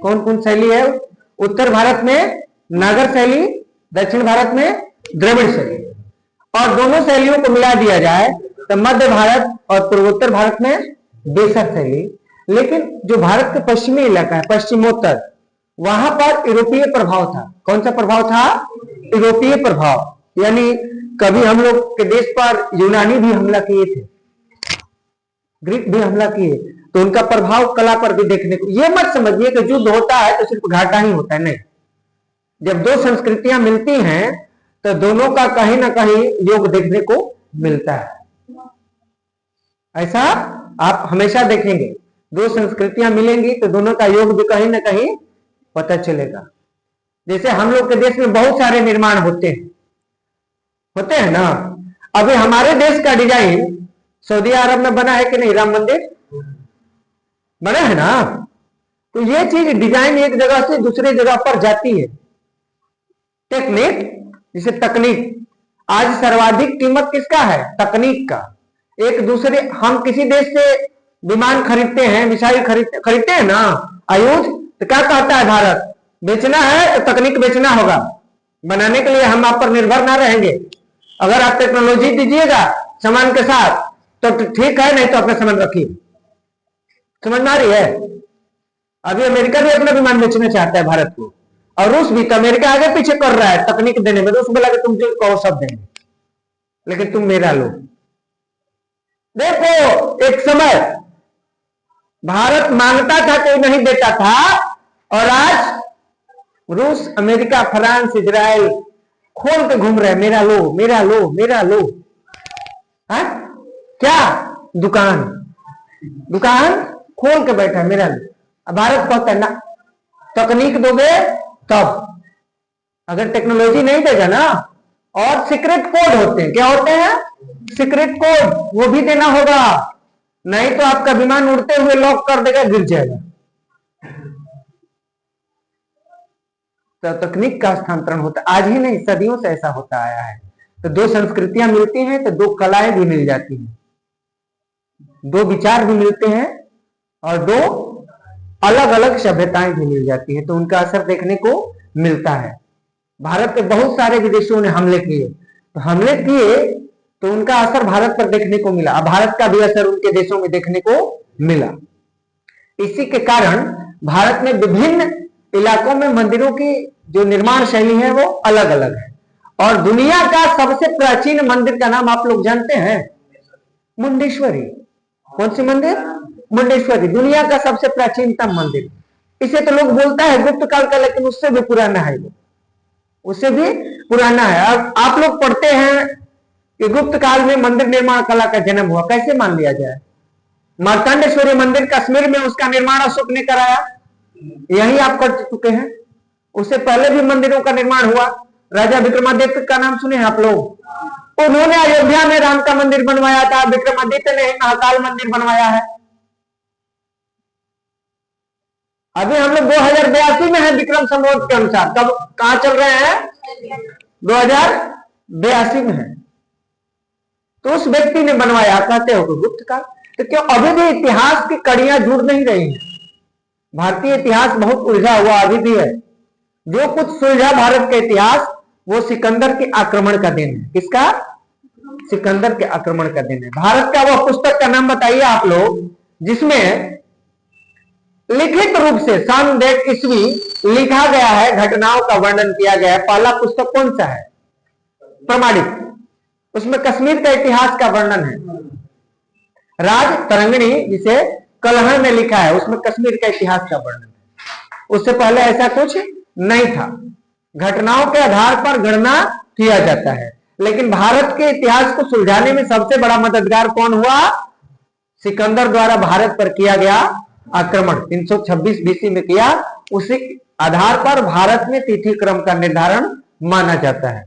कौन कौन शैली है? उत्तर भारत में नागर शैली, दक्षिण भारत में द्रविड़ शैली। और दोनों शैलियों को मिला दिया जाए तो मध्य भारत और पूर्वोत्तर भारत में बेसर शैली। लेकिन जो भारत के पश्चिमी इलाका है, पश्चिमोत्तर, वहां पर यूरोपीय प्रभाव था। कौन सा प्रभाव था? यूरोपीय प्रभाव। यानी कभी हम लोग के देश पर यूनानी भी हमला किए थे, ग्रीक भी हमला किए, तो उनका प्रभाव कला पर भी देखने को। ये मत समझिए कि युद्ध होता है तो सिर्फ घाटा ही होता है, नहीं। जब दो संस्कृतियां मिलती हैं तो दोनों का कहीं ना कहीं योग देखने को मिलता है। ऐसा आप हमेशा देखेंगे, दो संस्कृतियां मिलेंगी तो दोनों का योग भी कहीं ना कहीं पता चलेगा। जैसे हम लोग के देश में बहुत सारे निर्माण होते हैं ना। अभी हमारे देश का डिजाइन सऊदी अरब में बना है कि नहीं? राम मंदिर बना है ना। तो ये चीज डिजाइन एक जगह से दूसरी जगह पर जाती है। टेक्निक, जिसे तकनीक, आज सर्वाधिक कीमत किसका है? तकनीक का। एक दूसरे, हम किसी देश से विमान खरीदते हैं, मिसाइल खरीदते हैं ना, आयुध, तो क्या कहता है भारत? बेचना है तो तकनीक बेचना होगा, बनाने के लिए हम आप पर निर्भर ना रहेंगे। अगर आप टेक्नोलॉजी दीजिएगा सामान के साथ तो ठीक है, नहीं तो अपना सामान रखिए। समझ में आ रही है? अभी अमेरिका भी अपना विमान बेचना चाहता है भारत को, और रूस भी। तो अमेरिका आगे पीछे कर रहा है तकनीक देने में। रूस बोला कि तुम जो कहो सब देंगे, लेकिन तुम मेरा लो। देखो, एक समय भारत मांगता था, कोई नहीं देता था, और आज रूस, अमेरिका, फ्रांस, इजराइल खोल के घूम रहे हैं, मेरा लो, मेरा लो, मेरा लो। हा? क्या? दुकान खोल के बैठा है, मेरा लो। भारत कहता है ना, तकनीक दोगे तब। अगर टेक्नोलॉजी नहीं देगा ना, और सीक्रेट कोड होते हैं, क्या होते हैं? सीक्रेट कोड, वो भी देना होगा, नहीं तो आपका विमान उड़ते हुए लॉक कर देगा, गिर जाएगा। तो तकनीक का स्थानांतरण होता है, आज ही नहीं, सदियों से ऐसा होता आया है। तो दो संस्कृतियां मिलती हैं तो दो कलाएं भी मिल जाती हैं, दो विचार भी मिलते हैं, और दो अलग अलग सभ्यताएं भी मिल जाती हैं, तो उनका असर देखने को मिलता है। भारत पे बहुत सारे विदेशियों ने हमले किए, तो उनका असर भारत पर देखने को मिला। भारत का भी असर उनके देशों में देखने को मिला। इसी के कारण भारत में विभिन्न इलाकों में मंदिरों की जो निर्माण शैली है वो अलग अलग है। और दुनिया का सबसे प्राचीन मंदिर का नाम आप लोग जानते हैं? मुंडेश्वरी। कौन सी मंदिर? मुंडेश्वरी, दुनिया का सबसे प्राचीनतम मंदिर। इसे तो लोग बोलता है गुप्त काल का, लेकिन उससे भी पुराना है, उससे भी पुराना है। अब आप लोग पढ़ते हैं कि गुप्त काल में मंदिर निर्माण कला का जन्म हुआ, कैसे मान लिया जाए? मार्कंडेश्वरी मंदिर कश्मीर में, उसका निर्माण अशोक ने कराया, यही आप कर चुके हैं। उससे पहले भी मंदिरों का निर्माण हुआ। राजा विक्रमादित्य का नाम सुने हैं आप लोग? उन्होंने अयोध्या में राम का मंदिर बनवाया था, विक्रमादित्य ने महाकाल मंदिर बनवाया है। अभी हम लोग 2082 में है विक्रम संवत के अनुसार। कब, कहां चल रहे हैं? 2082 में है। तो उस व्यक्ति ने बनवाया, कहते हो गुप्त काल। तो क्यों अभी भी इतिहास की कड़ियां जुड़ नहीं रही हैं? भारतीय इतिहास बहुत उलझा हुआ अभी भी है। जो कुछ सुलझा भारत का इतिहास, वो सिकंदर के आक्रमण का देन है। किसका? सिकंदर के आक्रमण का देन है। भारत का वह पुस्तक का नाम बताइए आप लोग, जिसमें लिखित रूप से सन 1 ईस्वी लिखा गया है, घटनाओं का वर्णन किया गया है। पहला पुस्तक कौन सा है? प्रमाणिक। उसमें कश्मीर का इतिहास का वर्णन है। राज तरंगिणी, जिसे कलहण ने लिखा है, उसमें कश्मीर का इतिहास का वर्णन है। उससे पहले ऐसा कुछ नहीं था। घटनाओं के आधार पर गणना किया जाता है, लेकिन भारत के इतिहास को सुलझाने में सबसे बड़ा मददगार कौन हुआ? सिकंदर द्वारा भारत पर किया गया आक्रमण 326 बीसी में किया। उसी आधार पर भारत में तिथि क्रम का निर्धारण माना जाता है।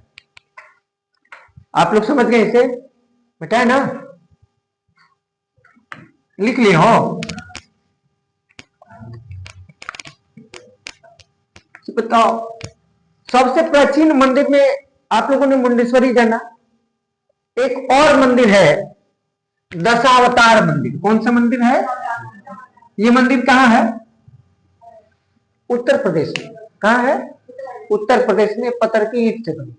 आप लोग समझ गए इसे? बेटा है ना, लिख लिए हो? बताओ, सबसे प्राचीन मंदिर में आप लोगों ने मुंडेश्वरी जाना। एक और मंदिर है, दशावतार मंदिर। कौन सा मंदिर है? ये मंदिर कहां है? उत्तर प्रदेश में। कहाँ है? उत्तर प्रदेश में पत्थर की ईंट से बनी,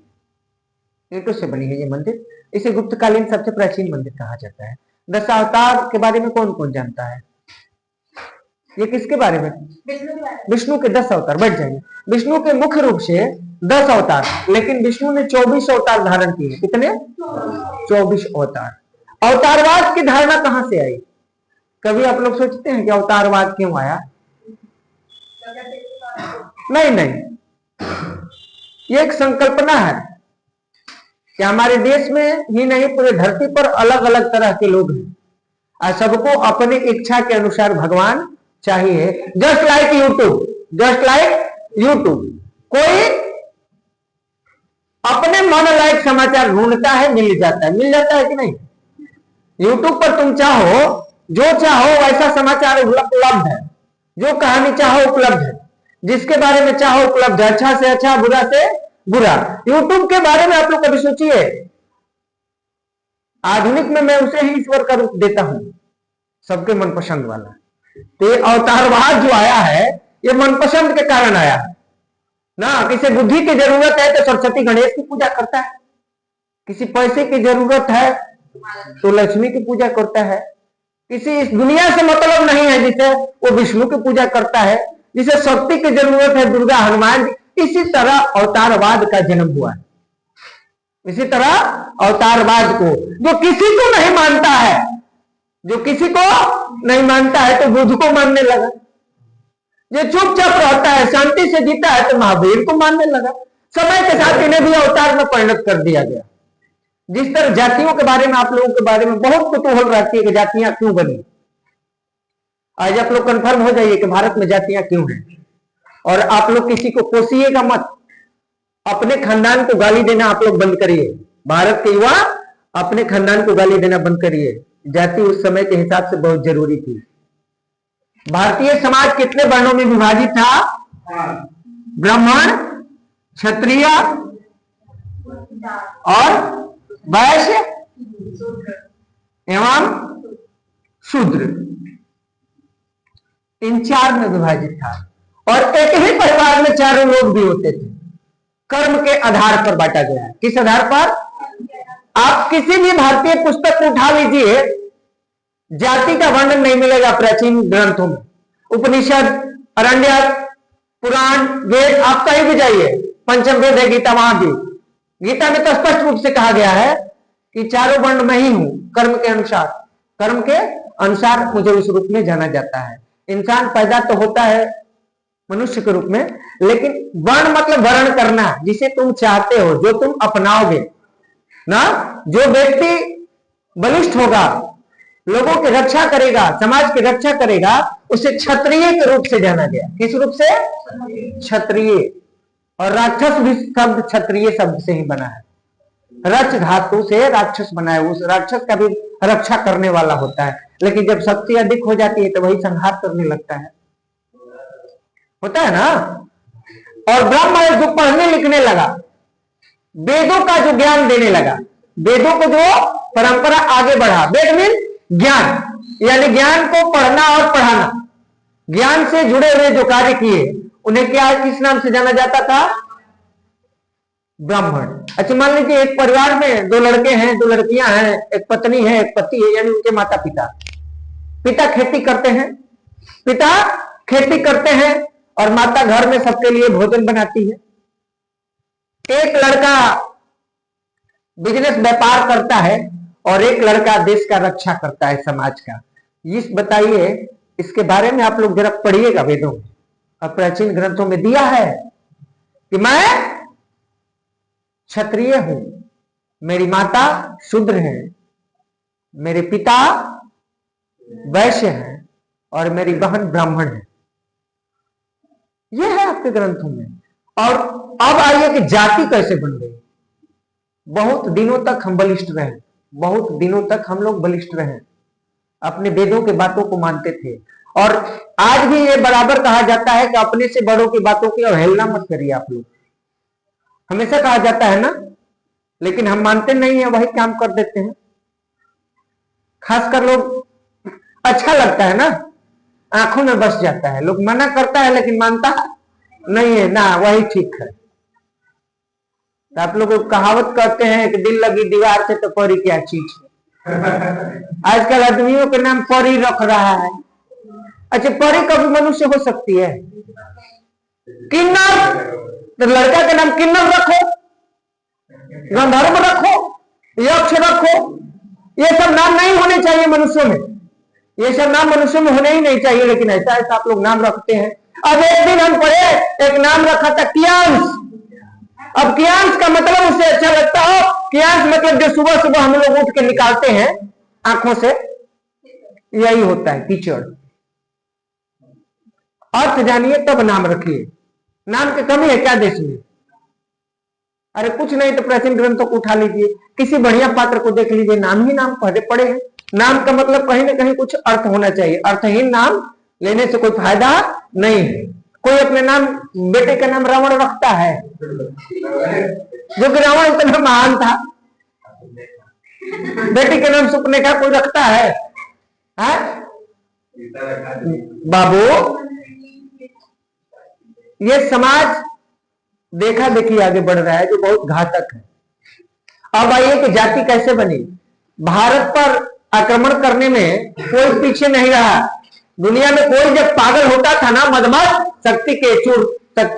ईंटों से बनी है ये मंदिर। इसे गुप्तकालीन सबसे प्राचीन मंदिर कहा जाता है। 10 अवतार के बारे में कौन कौन जानता है? ये किसके बारे में? विष्णु के 10 अवतार। बैठ जाइए। विष्णु के मुख्य रूप से 10 अवतार, लेकिन विष्णु ने 24 अवतार धारण किए। कितने? 24 अवतार। अवतारवाद की धारणा कहां से आई? कभी आप लोग सोचते हैं कि अवतारवाद क्यों आया? नहीं, ये एक संकल्पना है कि हमारे देश में ही नहीं पूरे धरती पर अलग अलग तरह के लोग हैं और सबको अपनी इच्छा के अनुसार भगवान चाहिए। जस्ट लाइक यूट्यूब, कोई अपने मन लायक समाचार ढूंढता है, मिल जाता है कि नहीं? यूट्यूब पर तुम चाहो, जो चाहो वैसा समाचार उपलब्ध है, जो कहानी चाहो उपलब्ध है, जिसके बारे में चाहो उपलब्ध है, अच्छा से अच्छा, बुरा से बुरा। यूट्यूब के बारे में आप लोग कभी सोचिए, आधुनिक में मैं उसे ही ईश्वर का रूप देता हूं, सबके मनपसंद वाला। तो ये अवतारवाद जो आया है, ये मनपसंद के कारण आया है ना। किसी बुद्धि की जरूरत है तो सरस्वती गणेश की पूजा करता है, किसी पैसे की जरूरत है तो लक्ष्मी की पूजा करता है, किसी इस दुनिया से मतलब नहीं है जिसे वो विष्णु की पूजा करता है, जिसे शक्ति की जरूरत है दुर्गा, हनुमान जी। इसी तरह अवतारवाद का जन्म हुआ है। इसी तरह अवतारवाद को जो किसी को नहीं मानता है, तो बुद्ध को मानने लगा। जो चुपचाप रहता है, शांति से जीता है, तो महावीर को मानने लगा। समय के साथ इन्हें भी अवतार में परिणत कर दिया गया। जिस तरह जातियों के बारे में आप लोगों के बारे में बहुत कुतूहल रहती है कि जातियां क्यों बनी, आज आप लोग कंफर्म हो जाइए कि भारत में जातियां क्यों हैं। और आप लोग किसी को कोसिएगा मत, अपने खानदान को गाली देना आप लोग बंद करिए। भारत के युवा अपने खानदान को गाली देना बंद करिए। जाति उस समय के हिसाब से बहुत जरूरी थी। भारतीय समाज कितने वर्णों में विभाजित था? ब्राह्मण, क्षत्रिय और वैश्य एवं शूद्र, इन 4 में विभाजित था। और एक ही परिवार में चारों लोग भी होते थे। कर्म के आधार पर बांटा गया है। किस आधार पर? आप किसी भी भारतीय पुस्तक को उठा लीजिए, जाति का वर्णन नहीं मिलेगा प्राचीन ग्रंथों में। उपनिषद, अरण्यक, पुराण, वेद, आप कहीं भी जाइए, पंचम वेद है गीता, वहां भी गीता में तो स्पष्ट रूप से कहा गया है कि चारों वर्ण में ही हूं, कर्म के अनुसार मुझे उस रूप में जाना जाता है। इंसान पैदा तो होता है मनुष्य के रूप में, लेकिन वर्ण मतलब वर्ण करना, जिसे तुम चाहते हो, जो तुम अपनाओगे ना। जो व्यक्ति बलिष्ठ होगा, लोगों की रक्षा करेगा, समाज की रक्षा करेगा, उसे क्षत्रिय के रूप से जाना गया। किस रूप से? क्षत्रिय। और राक्षस भी शब्द क्षत्रिय शब्द से ही बना है। रच धातु से राक्षस बना है। उस राक्षस का भी रक्षा करने वाला होता है, लेकिन जब शक्ति अधिक हो जाती है तो वही संहार करने लगता है, होता है ना। और ब्राह्मण जो पढ़ने लिखने लगा, वेदों का जो ज्ञान देने लगा, वेदों को जो परंपरा आगे बढ़ा, वेद मीन ज्ञान, यानी ज्ञान को पढ़ना और पढ़ाना, ज्ञान से जुड़े हुए जो कार्य किए, उन्हें क्या, किस नाम से जाना जाता था? ब्राह्मण। अच्छा, मान लीजिए एक परिवार में 2 लड़के हैं, 2 लड़कियां हैं, एक पत्नी है, एक पति है, यानी उनके माता पिता। पिता खेती करते हैं और माता घर में सबके लिए भोजन बनाती है। एक लड़का बिजनेस व्यापार करता है और एक लड़का देश का रक्षा करता है, समाज का। इस बताइए, इसके बारे में आप लोग जरा पढ़िएगा वेदों में और प्राचीन ग्रंथों में दिया है कि मैं क्षत्रिय हूं, मेरी माता शूद्र है, मेरे पिता वैश्य हैं और मेरी बहन ब्राह्मण है। यह है आपके ग्रंथों में। और अब आइए कि जाति कैसे बन गई। बहुत दिनों तक हम बलिष्ठ रहे, बहुत दिनों तक हम लोग बलिष्ठ रहे, अपने वेदों की बातों को मानते थे। और आज भी ये बराबर कहा जाता है कि अपने से बड़ों की बातों की अवहेलना मत करिए। आप लोग हमेशा कहा जाता है ना, लेकिन हम मानते नहीं है, वही काम कर देते हैं। खासकर लोग, अच्छा लगता है ना, आंखों में बस जाता है। लोग मना करता है लेकिन मानता नहीं है ना, वही ठीक है। तो आप लोग कहावत कहते हैं कि दिल लगी दीवार से तो परी क्या चीज है। आजकल आदमियों के नाम परी रख रहा है। अच्छा, परी कभी मनुष्य हो सकती है? किन्नर, तो लड़का का नाम किन्नर रखो, गंधर्व रखो, यक्ष रखो। ये सब नाम नहीं होने चाहिए मनुष्यों में, ये सब नाम मनुष्यों में होने ही नहीं चाहिए, लेकिन ऐसा ऐसा आप लोग नाम रखते हैं। अब एक दिन हम पढ़े, एक नाम रखा था कियांश। अब कियांश का मतलब उसे अच्छा लगता हो, कियांश मतलब जो सुबह सुबह हम लोग उठ के निकालते हैं आंखों से, यही होता है कीचड़। अर्थ जानिए तब नाम रखिए। नाम की कमी है क्या देश में? अरे कुछ नहीं तो प्राचीन ग्रंथों को उठा लीजिए, किसी बढ़िया पात्र को देख लीजिए, नाम ही नाम पढ़े हैं। नाम का मतलब कहीं ना कहीं कुछ अर्थ होना चाहिए, अर्थहीन नाम लेने से कोई फायदा नहीं है। कोई अपने नाम, बेटे का नाम रावण रखता है, जो कि रावण उतना महान था। बेटी का नाम सुपनेखा कोई रखता है? बाबू, ये समाज देखा देखी आगे बढ़ रहा है जो बहुत घातक है। अब आइए कि जाति कैसे बनी। भारत पर आक्रमण करने में कोई पीछे नहीं रहा। दुनिया में कोई जब पागल होता था ना, मदमस्त शक्ति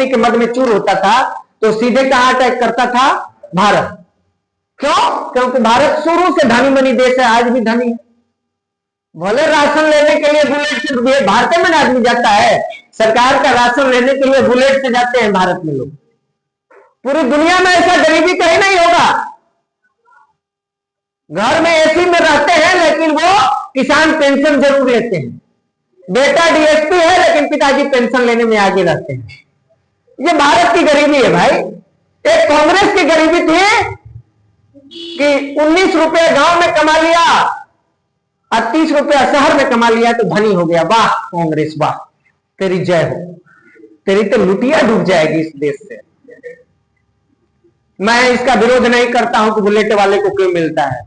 के मद में चूर होता था, तो सीधे कहां अटैक करता था? भारत। क्यों? क्योंकि भारत शुरू से धनी बनी देश है, आज भी धनी है। भले राशन लेने के लिए बुलेट से भारत में आदमी जाता है, सरकार का राशन लेने के लिए बुलेट से जाते हैं भारत में लोग। पूरी दुनिया में ऐसा गरीबी कहीं नहीं होगा। घर में एसी में रहते हैं लेकिन वो किसान पेंशन जरूर लेते हैं। बेटा डीएसपी है लेकिन पिताजी पेंशन लेने में आगे रहते हैं। ये भारत की गरीबी है भाई। एक कांग्रेस की गरीबी थी कि 19 रुपए गांव में कमा लिया और 30 रुपया शहर में कमा लिया तो धनी हो गया। वाह कांग्रेस, वाह, तेरी जय हो। तेरी तो लुटिया डूब जाएगी इस देश से। मैं इसका विरोध नहीं करता हूं कि बुलेट वाले को क्यों मिलता है,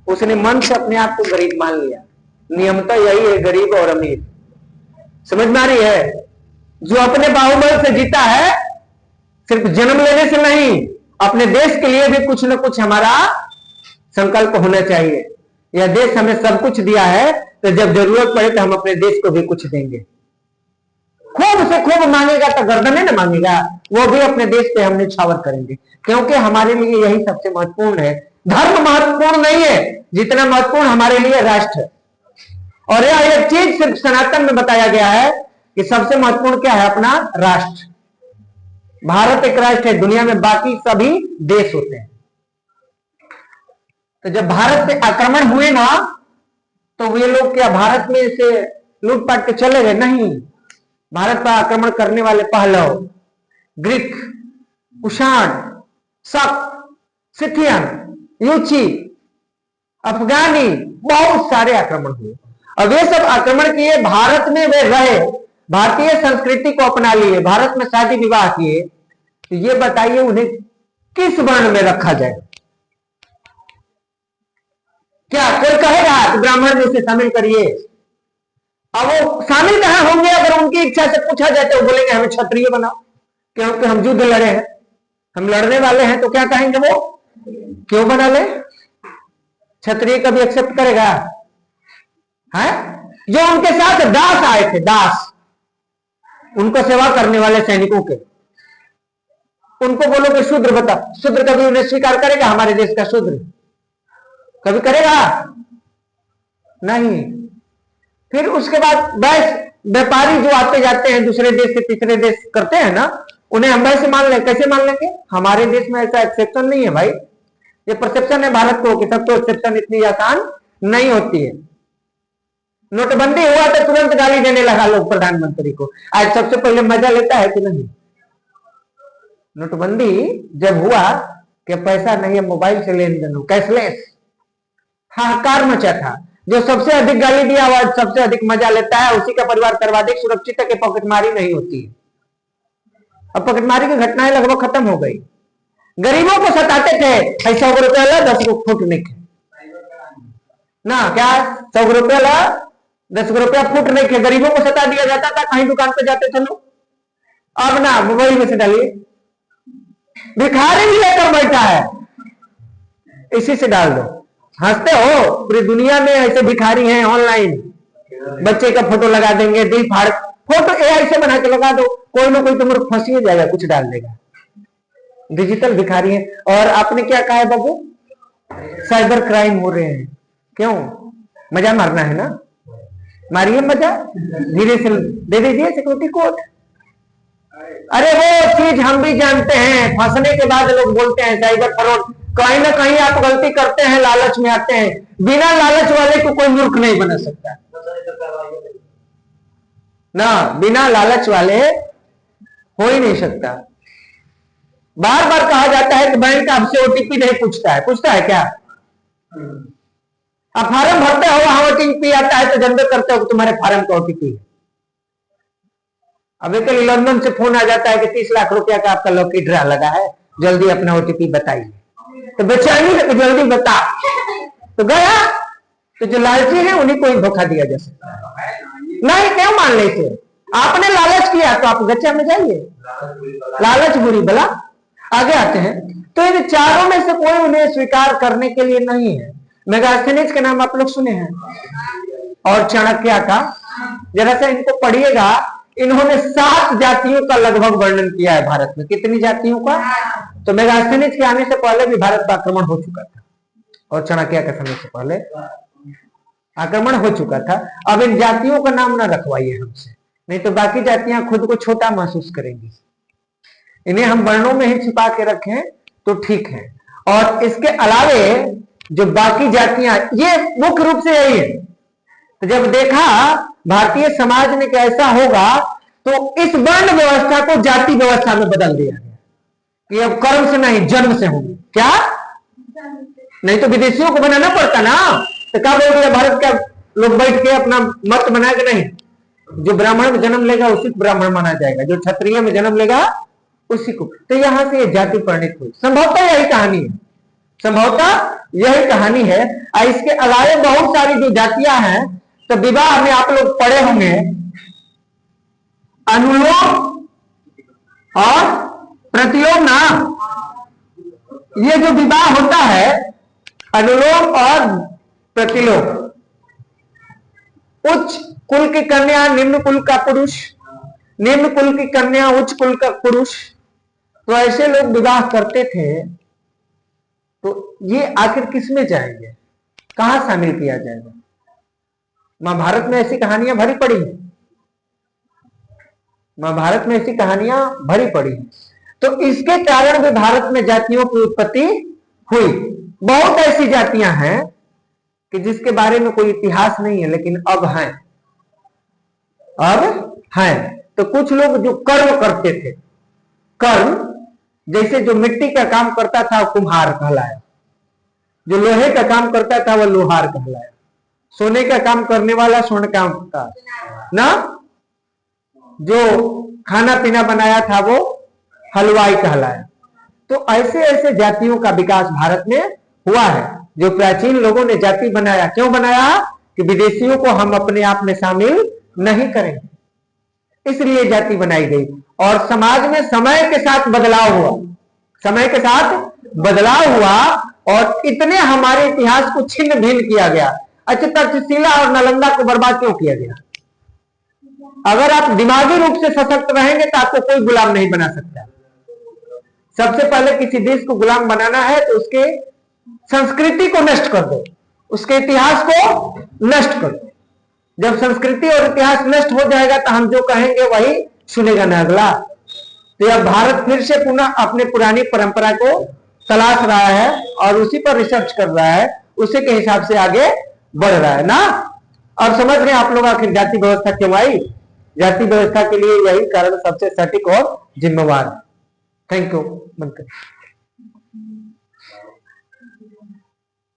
उसने मन से अपने आप को गरीब मान लिया। नियमता यही है, गरीब और अमीर। समझ में आ रही है? जो अपने बाहुबल से जीता है, सिर्फ जन्म लेने से नहीं, अपने देश के लिए भी कुछ न कुछ हमारा संकल्प होना चाहिए। यह देश हमें सब कुछ दिया है, तो जब जरूरत पड़े तो हम अपने देश को भी कुछ देंगे। खूब से खूब मांगेगा तो गर्दन न मांगेगा, वो भी अपने देश पे हम न्यौछावर करेंगे, क्योंकि हमारे लिए यही सबसे महत्वपूर्ण है। धर्म महत्वपूर्ण नहीं है जितना महत्वपूर्ण हमारे लिए राष्ट्र है। और यह एक चीज सिर्फ सनातन में बताया गया है कि सबसे महत्वपूर्ण क्या है? अपना राष्ट्र। भारत एक राष्ट्र है, दुनिया में बाकी सभी देश होते हैं। तो जब भारत पे आक्रमण हुए ना, तो वे लोग क्या भारत में से लूटपाट के चले गए? नहीं। भारत पर आक्रमण करने वाले पहलव, ग्रीक, कुषाण, शक, सिथियन, यूची, अफगानी, बहुत सारे आक्रमण हुए। अब ये सब आक्रमण किए, भारत में वे रहे, भारतीय संस्कृति को अपना लिए, भारत में शादी विवाह किए। तो ये बताइए उन्हें किस वर्ण में रखा जाए? क्या कोई कहेगा कि ब्राह्मण में से शामिल करिए? अब वो शामिल कहां होंगे? अगर उनकी इच्छा से पूछा जाए तो बोलेंगे हमें क्षत्रिय बनाओ, क्योंकि हम युद्ध लड़े हैं, हम लड़ने वाले हैं। तो क्या कहेंगे वो? क्यों बना ले? क्षत्रिय कभी एक्सेप्ट करेगा? है? जो उनके साथ दास आए थे, दास, उनको सेवा करने वाले सैनिकों के, उनको बोलो कि शूद्र बता। शूद्र कभी उन्हें स्वीकार करेगा? हमारे देश का शूद्र कभी करेगा? नहीं। फिर उसके बाद व्यापारी जो आते जाते हैं दूसरे देश से तीसरे देश करते हैं ना, उन्हें हम वैसे मान लें। कैसे मान लेंगे? हमारे देश में ऐसा एक्सेप्शन नहीं है भाई। ये परसेप्शन है भारत को कि सबको एक्सेप्शन इतनी आसान नहीं होती है। नोटबंदी हुआ तो तुरंत गाली देने लगा लोग प्रधानमंत्री को। आज सबसे पहले मजा लेता है कि नहीं? नोटबंदी जब हुआ कि पैसा नहीं है, मोबाइल से लेन देन, कैशलेस, हाहाकार मचा था। जो सबसे अधिक गाली दिया हुआ सबसे अधिक मजा लेता है, उसी का परिवार सर्वाधिक सुरक्षित है कि पॉकेटमारी नहीं होती है। अब पॉकेटमारी की घटनाएं लगभग खत्म हो गई। गरीबों को सताते थे, 100 रुपया ला 10 फुट निकले ना, क्या 100 रुपया ला 10 रुपया फुट नहीं थे। गरीबों को सता दिया जाता था, कहीं दुकान पे जाते थे लोग। अब ना मोबाइल में से डालिए, भिखारी भी लेकर बैठा है, इसी से डाल दो। हंसते हो, पूरी दुनिया में ऐसे भिखारी हैं ऑनलाइन, बच्चे का फोटो लगा देंगे, दिल फाड़, फोटो एआई से बना के लगा दो, कोई ना कोई तुम्हारे फंसी हो जाएगा, कुछ डाल देगा। डिजिटल भिखारी है। और आपने क्या कहा है बाबू, साइबर क्राइम हो रहे हैं, क्यों? मजा मारना है ना, मारिए मजा, धीरे से दे दीजिए सिक्योरिटी कोड। अरे वो चीज हम भी जानते हैं, फंसने के बाद लोग बोलते हैं साइबर फ्रॉड। कहीं ना कहीं आप गलती करते हैं, लालच में आते हैं। बिना लालच वाले को कोई मूर्ख नहीं बना सकता ना, बिना लालच वाले हो ही नहीं सकता। बार बार कहा जाता है कि बैंक आपसे ओटीपी नहीं पूछता है, पूछता है क्या? आप फार्म भरते हो, वहां ओटीपी आता है तो जनबे करते हो कि तुम्हारे फार्म का ओटीपी है। अभी कल लंदन से फोन आ जाता है कि 30 लाख रुपया का आपका लॉटरी ड्रा लगा है, जल्दी अपना ओटीपी बताइए। तो बेचैनी है कि जल्दी बता, तो गया, तो जो लालची है उन्हीं को ही धोखा दिया जा सकता है। नहीं, क्यों मान लेते? आपने लालच किया तो आप गच्चा में जाइए, लालच बुरी बला। आगे आते हैं, तो इन चारों में से कोई उन्हें स्वीकार करने के लिए नहीं है। मेगास्थनीज के नाम आप लोग सुने हैं, और चाणक्य का, जरा सा इनको पढ़िएगा। इन्होंने 7 जातियों का लगभग वर्णन किया है भारत में। कितनी जातियों का? तो मेगास्थनीज के आने से पहले भी भारत पर आक्रमण हो चुका था, और चाणक्य के समय से पहले आक्रमण हो चुका था। अब इन जातियों का नाम ना रखवाइए हमसे, नहीं तो बाकी जातियां खुद को छोटा महसूस करेंगी। इन्हें हम वर्णों में ही छिपा के रखें तो ठीक है। और इसके अलावे जो बाकी जातियां, ये मुख्य रूप से यही है। तो जब देखा भारतीय समाज में कैसा होगा, तो इस वर्ण व्यवस्था को जाति व्यवस्था में बदल दिया गया कि अब कर्म से नहीं, जन्म से होंगे। क्या? नहीं तो विदेशियों को बनाना पड़ता ना। तो क्या बोल दिया, भारत का लोग बैठ के अपना मत बना के, नहीं, जो ब्राह्मण में जन्म लेगा उसी को ब्राह्मण माना जाएगा, जो क्षत्रिय में जन्म लेगा उसी को। तो यहां से ये जाति परिणित हुई। संभवतः यही कहानी है, संभवतः यही कहानी है। इसके अलावा बहुत सारी जो जातियां हैं, तो विवाह में आप लोग पढ़े होंगे, अनुलोम और प्रतिलोम ना। ये जो विवाह होता है, अनुलोम और प्रतिलोम, उच्च कुल की कन्या निम्न कुल का पुरुष, निम्न कुल की कन्या उच्च कुल का पुरुष, तो ऐसे लोग विवाह करते थे। तो ये आखिर किस में जाएंगे, कहां शामिल किया जाएगा? महाभारत में ऐसी कहानियां भरी पड़ी हैं, महाभारत में ऐसी कहानियां भरी पड़ी हैं। तो इसके कारण भी भारत में जातियों की उत्पत्ति हुई। बहुत ऐसी जातियां हैं कि जिसके बारे में कोई इतिहास नहीं है, लेकिन अब हैं, अब हैं। तो कुछ लोग जो कर्म करते थे, कर्म, जैसे जो मिट्टी का काम करता था वो कुम्हार कहलाया, जो लोहे का काम करता था वह लोहार कहलाया, सोने का काम करने वाला स्वर्ण काम का ना, जो खाना पीना बनाया था वो हलवाई कहलाया। तो ऐसे ऐसे जातियों का विकास भारत में हुआ है। जो प्राचीन लोगों ने जाति बनाया, क्यों बनाया? कि विदेशियों को हम अपने आप में शामिल नहीं करेंगे, इसलिए जाति बनाई गई। और समाज में समय के साथ बदलाव हुआ, समय के साथ बदलाव हुआ, और इतने हमारे इतिहास को छिन्न भिन्न किया गया। अच्छा, तक्षशिला और नालंदा को बर्बाद क्यों किया गया? अगर आप दिमागी रूप से सशक्त रहेंगे तो आपको कोई गुलाम नहीं बना सकता। सबसे पहले किसी देश को गुलाम बनाना है तो उसके संस्कृति को नष्ट कर दो, उसके इतिहास को नष्ट कर दो। जब संस्कृति और इतिहास नष्ट हो जाएगा तो हम जो कहेंगे वही सुनेगा ना अगला। तो अब भारत फिर से पुनः अपने पुरानी परंपरा को तलाश रहा है और उसी पर रिसर्च कर रहा है, उसी के हिसाब से आगे बढ़ रहा है ना। और समझ रहे आप लोग आखिर जाति व्यवस्था क्यों आई? जाति व्यवस्था के लिए यही कारण सबसे सटीक और जिम्मेवार है। Thank you.